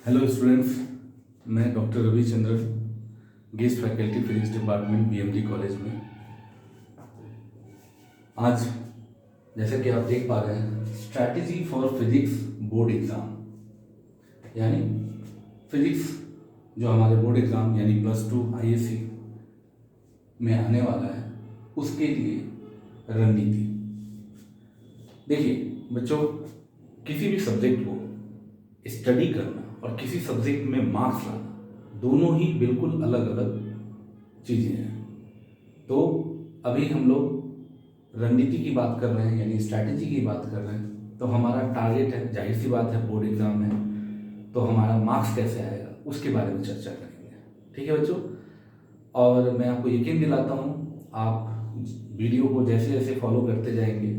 Hello students, मैं doctor Ravichandran, guest faculty physics department BMD college में। आज जैसे कि आप देख पा रहे हैं, strategy for physics board exam, यानी फिजिक्स जो हमारे बोर्ड एग्ज़ाम यानी +2 आईएससी में आने वाला है, उसके लिए रणनीति। देखिए बच्चों, किसी भी सब्जेक्ट को स्टडी करना और किसी सब्जेक्ट में मार्क्स लाना दोनों ही बिल्कुल अलग अलग चीज़ें हैं। तो अभी हम लोग रणनीति की बात कर रहे हैं, यानी स्ट्रैटेजी की बात कर रहे हैं। तो हमारा टारगेट है, जाहिर सी बात है, बोर्ड एग्ज़ाम है, तो हमारा मार्क्स कैसे आएगा उसके बारे में चर्चा करेंगे। ठीक है बच्चों, और मैं आपको यकीन दिलाता हूँ, आप वीडियो को जैसे जैसे फॉलो करते जाएंगे,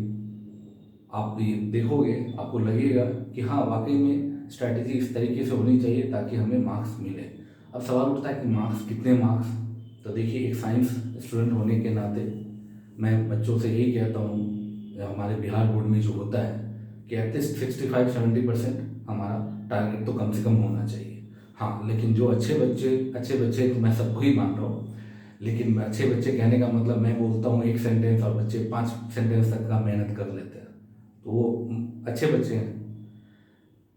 आप ये देखोगे, आपको लगेगा कि हाँ वाकई में स्ट्रैटेजी इस तरीके से होनी चाहिए ताकि हमें मार्क्स मिले। अब सवाल उठता है कि मार्क्स, कितने मार्क्स? तो देखिए, एक साइंस स्टूडेंट होने के नाते मैं बच्चों से यही कहता हूँ, हमारे बिहार बोर्ड में जो होता है कि एटलीस्ट 65-70% हमारा टारगेट तो कम से कम होना चाहिए। हाँ, लेकिन जो अच्छे बच्चे तो मैं सबको ही मान रहा हूँ, लेकिन अच्छे बच्चे कहने का मतलब, मैं बोलता हूँ 1 सेंटेंस और बच्चे 5 सेंटेंस तक का मेहनत कर लेते हैं, तो वो अच्छे बच्चे हैं।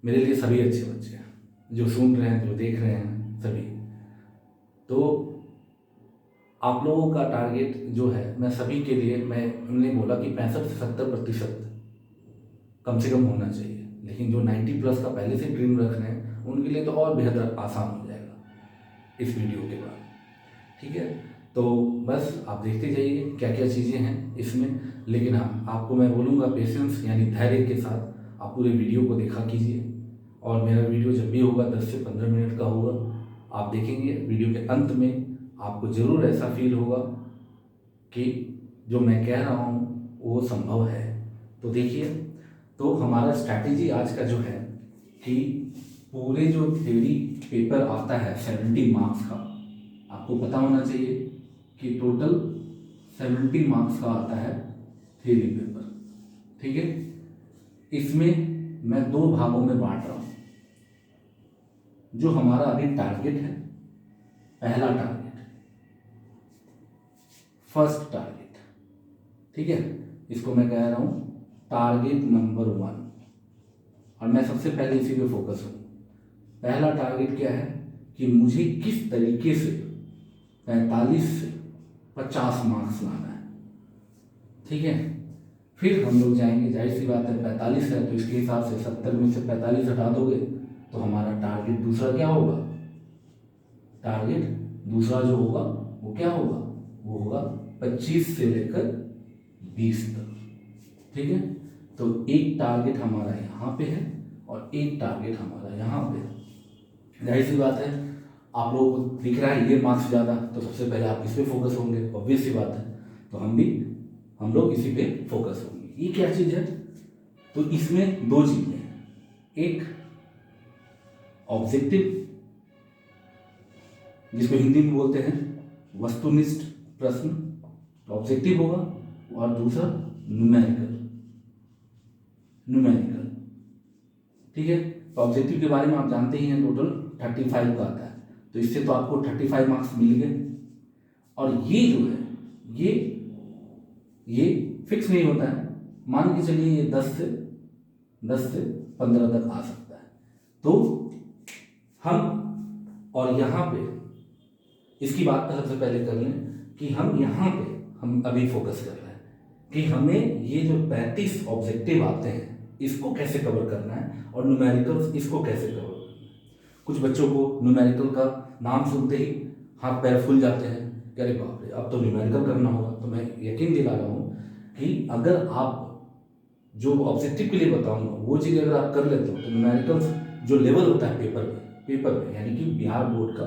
मेरे लिए सभी अच्छे बच्चे हैं, जो सुन रहे हैं, जो देख रहे हैं, सभी। तो आप लोगों का टारगेट जो है, मैं सभी के लिए, हमने बोला कि 65 से 70% कम से कम होना चाहिए। लेकिन जो 90+ का पहले से ड्रीम रख रहे हैं, उनके लिए तो और बेहद आसान हो जाएगा इस वीडियो के बाद। ठीक है, तो बस आप देखते जाइए क्या क्या चीज़ें हैं इसमें। लेकिन हाँ, आपको मैं बोलूँगा पेशेंस यानी धैर्य के साथ आप पूरे वीडियो को देखा कीजिए। और मेरा वीडियो जब भी होगा 10 से 15 मिनट का होगा, आप देखेंगे वीडियो के अंत में आपको ज़रूर ऐसा फील होगा कि जो मैं कह रहा हूँ वो संभव है। तो देखिए, तो हमारा स्ट्रैटेजी आज का जो है कि पूरे जो थ्योरी पेपर आता है 70 मार्क्स का, आपको पता होना चाहिए कि टोटल 70 मार्क्स का आता है थ्योरी पेपर। ठीक है, इसमें मैं 2 भागों में बांट रहा हूँ। जो हमारा अभी टारगेट है, पहला टारगेट, फर्स्ट टारगेट, ठीक है, इसको मैं कह रहा हूँ टारगेट नंबर 1, और मैं सबसे पहले इसी पे फोकस हूँ। पहला टारगेट क्या है कि मुझे किस तरीके से 45 से 50 मार्क्स लाना है। ठीक है, फिर हम लोग जाएंगे, जाहिर सी बात है 45 है तो इसके हिसाब से 70 में से 45 हटा दोगे तो हमारा टारगेट दूसरा क्या होगा? टारगेट दूसरा जो होगा वो क्या होगा? वो होगा 25 से लेकर 20 तक। ठीक है, तो एक टारगेट हमारा यहाँ पे है और एक टारगेट हमारा यहाँ पे है। जाहिर सी बात है, आप लोगों को दिख रहा है ये मार्क्स ज़्यादा, तो सबसे पहले आप इस पे फोकस होंगे, ऑब्वियस सी बात है। तो हम लोग इसी पे फोकस होंगे। ये क्या चीज़ है? तो इसमें 2 चीज़ें हैं, एक ऑब्जेक्टिव जिसको हिंदी में बोलते हैं वस्तुनिष्ठ प्रश्न, ऑब्जेक्टिव होगा, और दूसरा न्यूमेरिकल। ठीक है, तो ऑब्जेक्टिव के बारे में आप जानते ही हैं, टोटल 35 का आता है, तो इससे तो आपको 35 मार्क्स मिल गए। और ये जो है ये फिक्स नहीं होता है, मान के चलिए ये 10 से 15 तक आ सकता है। तो हम, और यहाँ पे इसकी बात तो सबसे पहले कर लें कि हम यहाँ पे हम अभी फोकस कर रहे हैं कि हमें ये जो 35 ऑब्जेक्टिव आते हैं इसको कैसे कवर करना है, और न्यूमेरिकल्स इसको कैसे कवर करना है। कुछ बच्चों को न्यूमेरिकल का नाम सुनते ही हाथ पैर फूल जाते हैं कि अरे बाप रे, अब तो न्यूमेरिकल करना होगा। तो मैं यकीन दिला रहा हूँ कि अगर आप जो ऑब्जेक्टिव के लिए बताऊंगा वो चीज़ अगर आप कर लेते हो तो न्यूमेरिकल्स जो लेवल होता है पेपर में, यानी कि बिहार बोर्ड का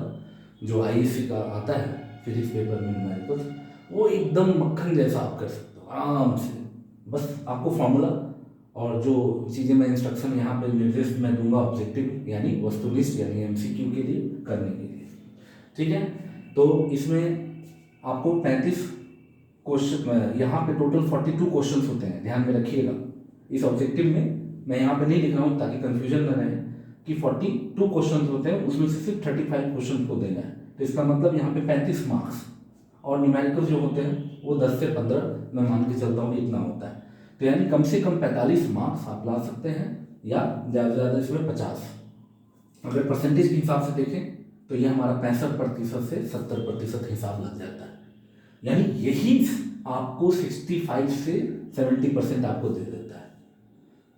जो आईएससी का आता है फिजिक्स पेपर में न्यूमेरिकल्स, वो एकदम मक्खन जैसा आप कर सकते हो आराम से। बस आपको फॉर्मूला और जो चीज़ें मैं इंस्ट्रक्शन यहाँ पे निर्देश मैं दूंगा ऑब्जेक्टिव यानी वस्तुनिष्ठ यानी एमसीक्यू के लिए करने के लिए। ठीक है, तो इसमें आपको 35 क्वेश्चन, यहाँ पे टोटल 42 क्वेश्चन होते हैं, ध्यान में रखिएगा। इस ऑब्जेक्टिव में मैं यहाँ पे नहीं लिख रहा हूँ ताकि कंफ्यूजन न रहे कि 42 क्वेश्चन होते हैं, उसमें से सिर्फ 35 क्वेश्चन को देना है, तो इसका मतलब यहाँ पे 35 मार्क्स, और न्यूमेरिकल जो होते हैं वो 10 से 15 मैं मान के चलता हूँ इतना होता है। तो यानी कम से कम 45 मार्क्स आप ला सकते हैं, या ज़्यादा से ज़्यादा इसमें 50। अगर परसेंटेज के हिसाब से देखें तो ये हमारा 65% से 70% हिसाब लग जाता है, यानी यही आपको 65 से 70% आपको दे देता है।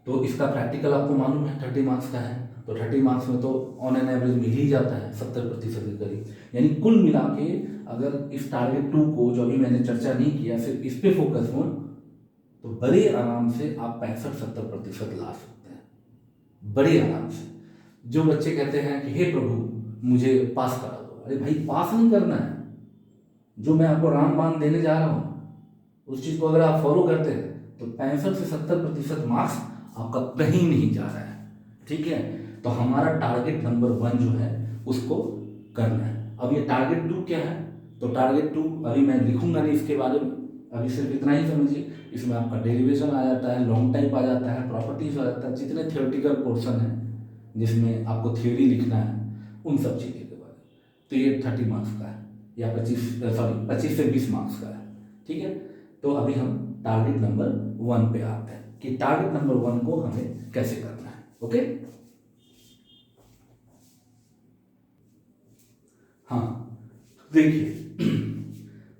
तो इसका प्रैक्टिकल आपको मालूम है 30 मार्क्स का है, तो 30 मार्क्स में तो ऑन एन एवरेज मिल ही जाता है 70% के करीब। यानी कुल मिला के अगर इस टारगेट 2 को, जो अभी मैंने चर्चा नहीं किया, सिर्फ इस पे फोकस हो, तो बड़े आराम से आप 65-70% ला सकते हैं, बड़े आराम से। जो बच्चे कहते हैं कि हे प्रभु मुझे पास करा दो, अरे भाई पास नहीं करना है, जो मैं आपको रामबाण देने जा रहा हूँ उस चीज़ को अगर आप फॉलो करते हैं तो 65 से 70% मार्क्स आपका कहीं नहीं जा रहा है, ठीक है। तो हमारा टारगेट नंबर 1 जो है उसको करना है। अब ये टारगेट 2 क्या है, तो टारगेट 2 अभी मैं लिखूंगा नहीं इसके बारे में, अभी सिर्फ इतना ही समझिए। इसमें आपका डेरिवेशन आ जाता है, लॉन्ग टाइप आ जाता है, प्रॉपर्टीज आ जाता है, जितने थियोरेटिकल पोर्शन है जिसमें आपको थ्योरी लिखना है उन सब चीज़ों के बारे में। तो ये 30 मार्क्स का है, या 25 से 20 मार्क्स का है, ठीक है। तो अभी हम टारगेट नंबर 1 पे आते हैं कि टारगेट नंबर 1 को हमें कैसे करना है। ओके, हाँ देखिए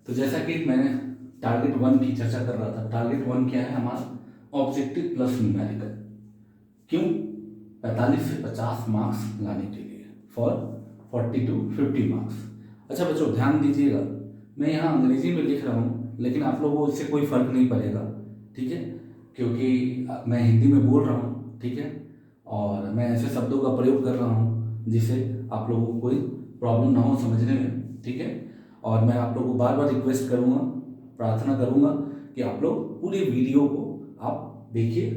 तो जैसा कि मैंने टारगेट 1 की चर्चा कर रहा था, टारगेट 1 क्या है हमारा, ऑब्जेक्टिव प्लस न्यूमेरिकल। क्यों? 45 से 50 मार्क्स लाने के लिए, फॉर 40 to 50 मार्क्स। अच्छा बच्चों ध्यान दीजिएगा, मैं यहाँ अंग्रेजी में लिख रहा हूँ लेकिन आप लोगों को इससे कोई फर्क नहीं पड़ेगा, ठीक है, क्योंकि मैं हिंदी में बोल रहा हूँ, ठीक है, और मैं ऐसे शब्दों का प्रयोग कर रहा हूँ जिससे आप लोगों को कोई प्रॉब्लम ना हो समझने में, ठीक है। और मैं आप लोगों को बार बार रिक्वेस्ट करूँगा, प्रार्थना करूँगा कि आप लोग पूरे वीडियो को आप देखिए,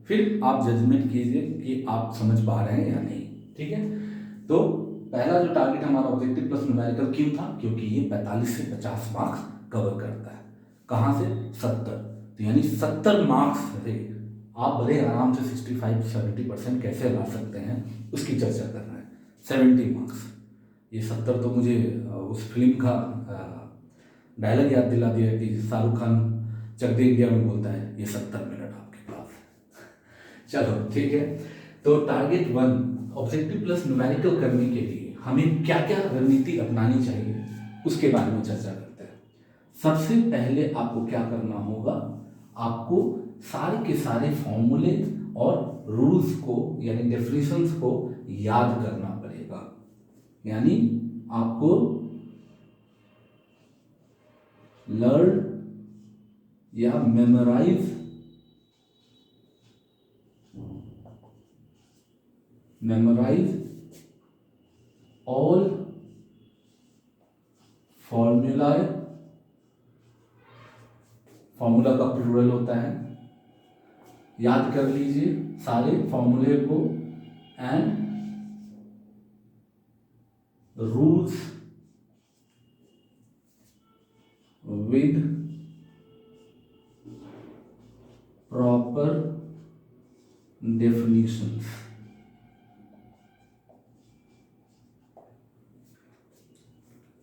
फिर आप जजमेंट कीजिए कि आप समझ पा रहे हैं या नहीं, ठीक है। तो पहला जो टारगेट हमारा ऑब्जेक्टिव प्लस न्यूमेरिकल क्यों था, क्योंकि ये 45 से 50 मार्क्स कवर करता है। कहाँ से? 70। तो यानी 70 मार्क्स से आप बड़े आराम से 65-70% कैसे ला सकते हैं उसकी चर्चा कर रहे हैं। 70 मार्क्स, ये 70 तो मुझे उस फिल्म का डायलॉग याद दिला दिया कि शाहरुख खान चक दे इंडिया में बोलता है, ये 70 मिनट आपके पास है। चलो ठीक है, तो टारगेट 1 ऑब्जेक्टिव प्लस न्यूमेरिकल करने के लिए हमें क्या क्या रणनीति अपनानी चाहिए उसके बारे में चर्चा करते हैं। सबसे पहले आपको क्या करना होगा, आपको सारे के सारे फॉर्मूले और रूल्स को यानी डेफिनेशंस को याद करना पड़ेगा। यानी आपको लर्न या मेमोराइज ऑल फॉर्मूला का प्लूरल होता है, याद कर लीजिए सारे फॉर्मूले को, and rules with proper definitions.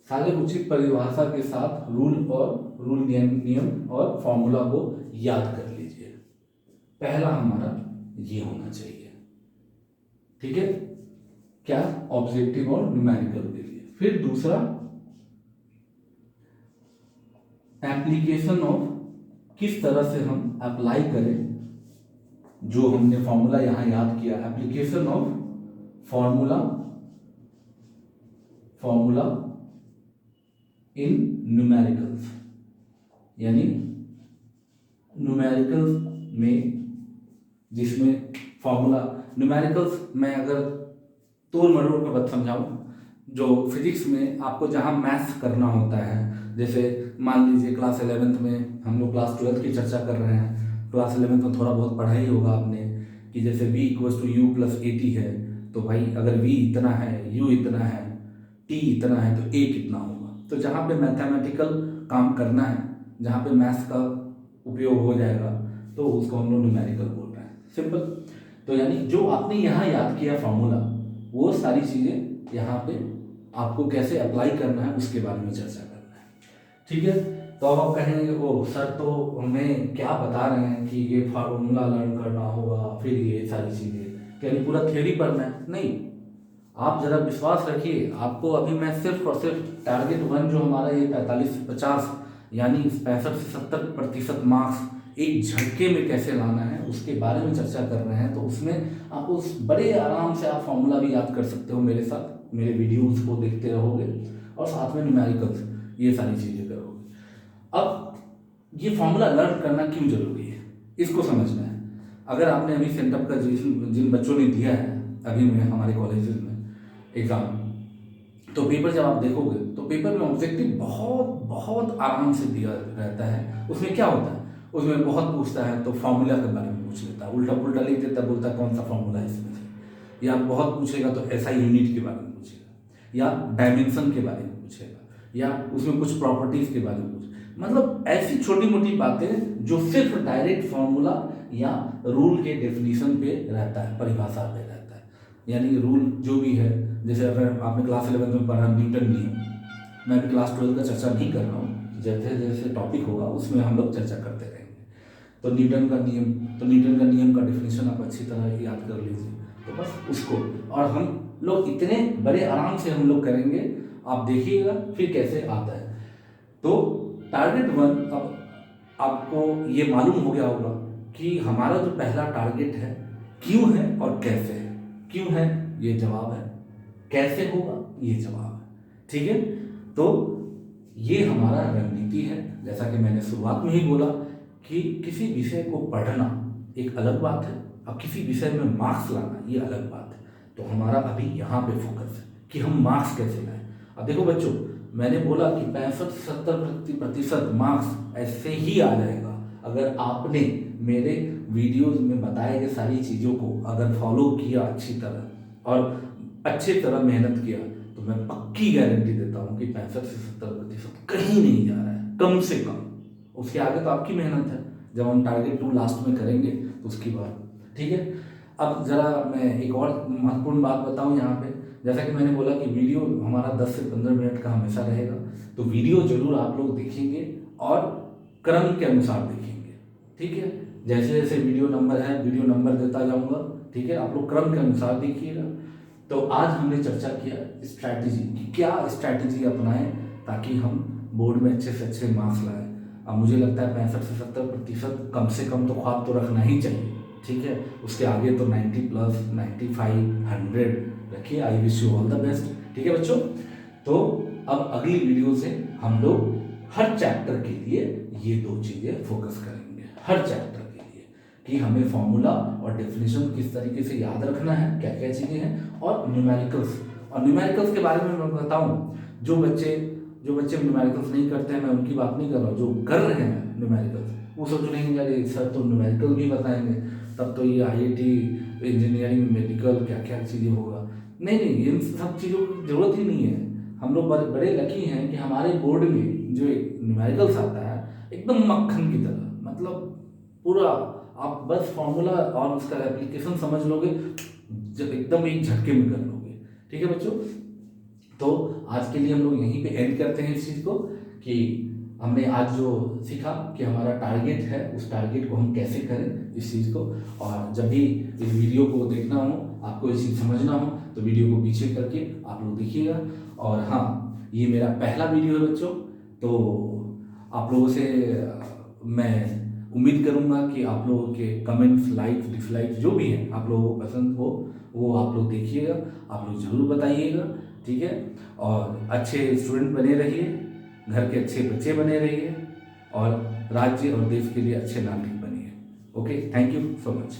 सारे उचित परिभाषा के साथ रूल नियम और फॉर्मूला को याद कर लीजिए। पहला हमारा ये होना चाहिए, ठीक है, क्या? ऑब्जेक्टिव और न्यूमेरिकल के लिए। फिर दूसरा एप्लीकेशन ऑफ, किस तरह से हम अप्लाई करें जो हमने फॉर्मूला यहां याद किया। Application of formula in numericals, यानी न्यूमेरिकल्स में जिसमें फॉर्मूला न्यूमेरिकल्स में अगर तोड़ मरोड़ के बात समझाऊं, जो फिजिक्स में आपको जहां मैथ्स करना होता है, जैसे मान लीजिए क्लास 11th में, हम लोग क्लास 12th की चर्चा कर रहे हैं, क्लास 11th में थोड़ा बहुत पढ़ा ही होगा आपने कि जैसे v = u + at है, तो भाई अगर v इतना है, u इतना है, t इतना है, तो a कितना होगा। तो जहाँ पे मैथमेटिकल काम करना है, जहाँ पे मैथ्स का उपयोग हो जाएगा, तो उसको हम लोग न्यूमेरिकल बोल रहे हैं, सिंपल। तो यानी जो आपने यहाँ याद किया फॉर्मूला, वो सारी चीज़ें यहाँ पे आपको कैसे अप्लाई करना है उसके बारे में चर्चा करना है। ठीक है, तो अब आप कहेंगे ओ सर तो हमें क्या बता रहे हैं कि ये फार्मूला लर्न करना होगा, फिर ये सारी चीज़ें, यानी पूरा थ्योरी पढ़ना है? नहीं, आप जरा विश्वास रखिए, आपको अभी मैं सिर्फ और सिर्फ टारगेट 1 जो हमारा ये 45 से 50 यानी 65 से 70% मार्क्स एक झटके में कैसे लाना है उसके बारे में चर्चा कर रहे हैं। तो उसमें आप उस बड़े आराम से आप फॉर्मूला भी याद कर सकते हो मेरे साथ, मेरे वीडियोस को देखते रहोगे और साथ में न्यूमेरिकल्स, ये सारी चीज़ें करोगे। अब ये फॉर्मूला लर्न करना क्यों जरूरी है, इसको समझना है। अगर आपने अभी सेंटअप का जिन बच्चों ने दिया है अभी में हमारे कॉलेजेस में एग्ज़ाम, तो पेपर जब आप देखोगे तो पेपर में ऑब्जेक्टिव बहुत बहुत आराम से दिया रहता है। उसमें क्या होता है, उसमें बहुत पूछता है तो फार्मूला के बारे में पूछ लेता है, उल्टा पुल्टा लिख देता है, बोलता है कौन सा फार्मूला है इसमें से, या बहुत पूछेगा तो ऐसा यूनिट के बारे में पूछेगा, या डायमेंशन के बारे में पूछेगा, या उसमें कुछ प्रॉपर्टीज़ के बारे में पूछेगा। मतलब ऐसी छोटी मोटी बातें जो सिर्फ डायरेक्ट फार्मूला या रूल के डेफिनेशन पे रहता है, परिभाषा पे रहता है। यानी रूल जो भी है, जैसे अगर आपने क्लास 11 में पढ़ा न्यूटन नियम, मैं अभी क्लास 12 का चर्चा नहीं कर रहा हूँ, जैसे जैसे टॉपिक होगा उसमें हम लोग चर्चा करते रहेंगे। तो न्यूटन का नियम, तो न्यूटन का नियम का डेफिनेशन आप अच्छी तरह याद कर लीजिए, तो बस उसको, और हम लोग इतने बड़े आराम से हम लोग करेंगे, आप देखिएगा फिर कैसे आता है। तो टारगेट 1, अब आपको ये मालूम हो गया होगा कि हमारा जो पहला टारगेट है क्यों है और कैसे है। क्यों है ये जवाब है, कैसे होगा ये जवाब है। ठीक है, तो ये हमारा रणनीति है। जैसा कि मैंने शुरुआत में ही बोला कि किसी विषय को पढ़ना एक अलग बात है और किसी विषय में मार्क्स लाना ये अलग बात है। तो हमारा अभी यहाँ पे फोकस है कि हम मार्क्स कैसे लाएं। अब देखो बच्चों, मैंने बोला कि 65 से 70% मार्क्स ऐसे ही आ जाएगा अगर आपने मेरे वीडियोस में बताए गए सारी चीज़ों को अगर फॉलो किया अच्छी तरह और अच्छी तरह मेहनत किया, तो मैं पक्की गारंटी देता हूँ कि 65 से 70% कहीं नहीं जा रहा है, कम से कम। उसके आगे तो आपकी मेहनत है, जब हम टारगेट 2 लास्ट में करेंगे तो उसकी बात। ठीक है, अब ज़रा मैं एक और महत्वपूर्ण बात बताऊँ यहाँ पे। जैसा कि मैंने बोला कि वीडियो हमारा 10 से 15 मिनट का हमेशा रहेगा, तो वीडियो जरूर आप लोग देखेंगे और क्रम के अनुसार देखेंगे। ठीक है, जैसे जैसे वीडियो नंबर है वीडियो नंबर देता जाऊंगा। ठीक है, आप लोग क्रम के अनुसार देखिएगा। तो आज हमने चर्चा किया स्ट्रैटेजी कि क्या स्ट्रैटेजी अपनाएं ताकि हम बोर्ड में अच्छे से अच्छे मार्क्स लाएं। अब मुझे लगता है 65 से 70% कम से कम तो ख्वाब तो रखना ही चाहिए। ठीक है, उसके आगे तो 90+, 95, 100 रखिए। I wish you all the best. ठीक है बच्चों, तो अब अगली वीडियो से हम लोग हर चैप्टर के लिए ये 2 चीज़ें फोकस करेंगे, हर चैप्टर के लिए, कि हमें फॉर्मूला और डेफिनेशन किस तरीके से याद रखना है, क्या क्या चीज़ें हैं, और न्यूमेरिकल्स के बारे में मैं बताऊँ। जो बच्चे न्यूमेरिकल्स नहीं करते हैं, मैं उनकी बात नहीं कर रहा हूँ, जो कर रहे हैं न्यूमेरिकल्स वो सोच रहे हैं यार सर तो न्यूमेरिकल भी बताएंगे, तब तो ये IIT इंजीनियरिंग मेडिकल क्या क्या चीज़ें होगा। नहीं, इन सब चीज़ों की ज़रूरत ही नहीं है। हम लोग बड़े लकी हैं कि हमारे बोर्ड में जो न्यूमेरिकल्स आता है एकदम मक्खन की तरह, मतलब पूरा आप बस फॉर्मूला और उसका एप्लीकेशन समझ लोगे, जब एकदम एक झटके में कर लोगे। ठीक है बच्चों, तो आज के लिए हम लोग यहीं पे एंड करते हैं इस चीज़ को, कि हमने आज जो सीखा कि हमारा टारगेट है, उस टारगेट को हम कैसे करें इस चीज़ को। और जब भी इस वीडियो को देखना हो, आपको इस चीज़ समझना हो, तो वीडियो को पीछे करके आप लोग देखिएगा। और हाँ, ये मेरा पहला वीडियो है बच्चों, तो आप लोगों से मैं उम्मीद करूँगा कि आप लोगों के कमेंट्स, लाइक्स, डिसलाइक्स जो भी हैं आप लोगों को पसंद हो, वो आप लोग देखिएगा, आप लोग ज़रूर बताइएगा। ठीक है, और अच्छे स्टूडेंट बने रहिए, घर के अच्छे बच्चे बने रहिए, और राज्य और देश के लिए अच्छे नागरिक बनिए। Okay, thank you so much.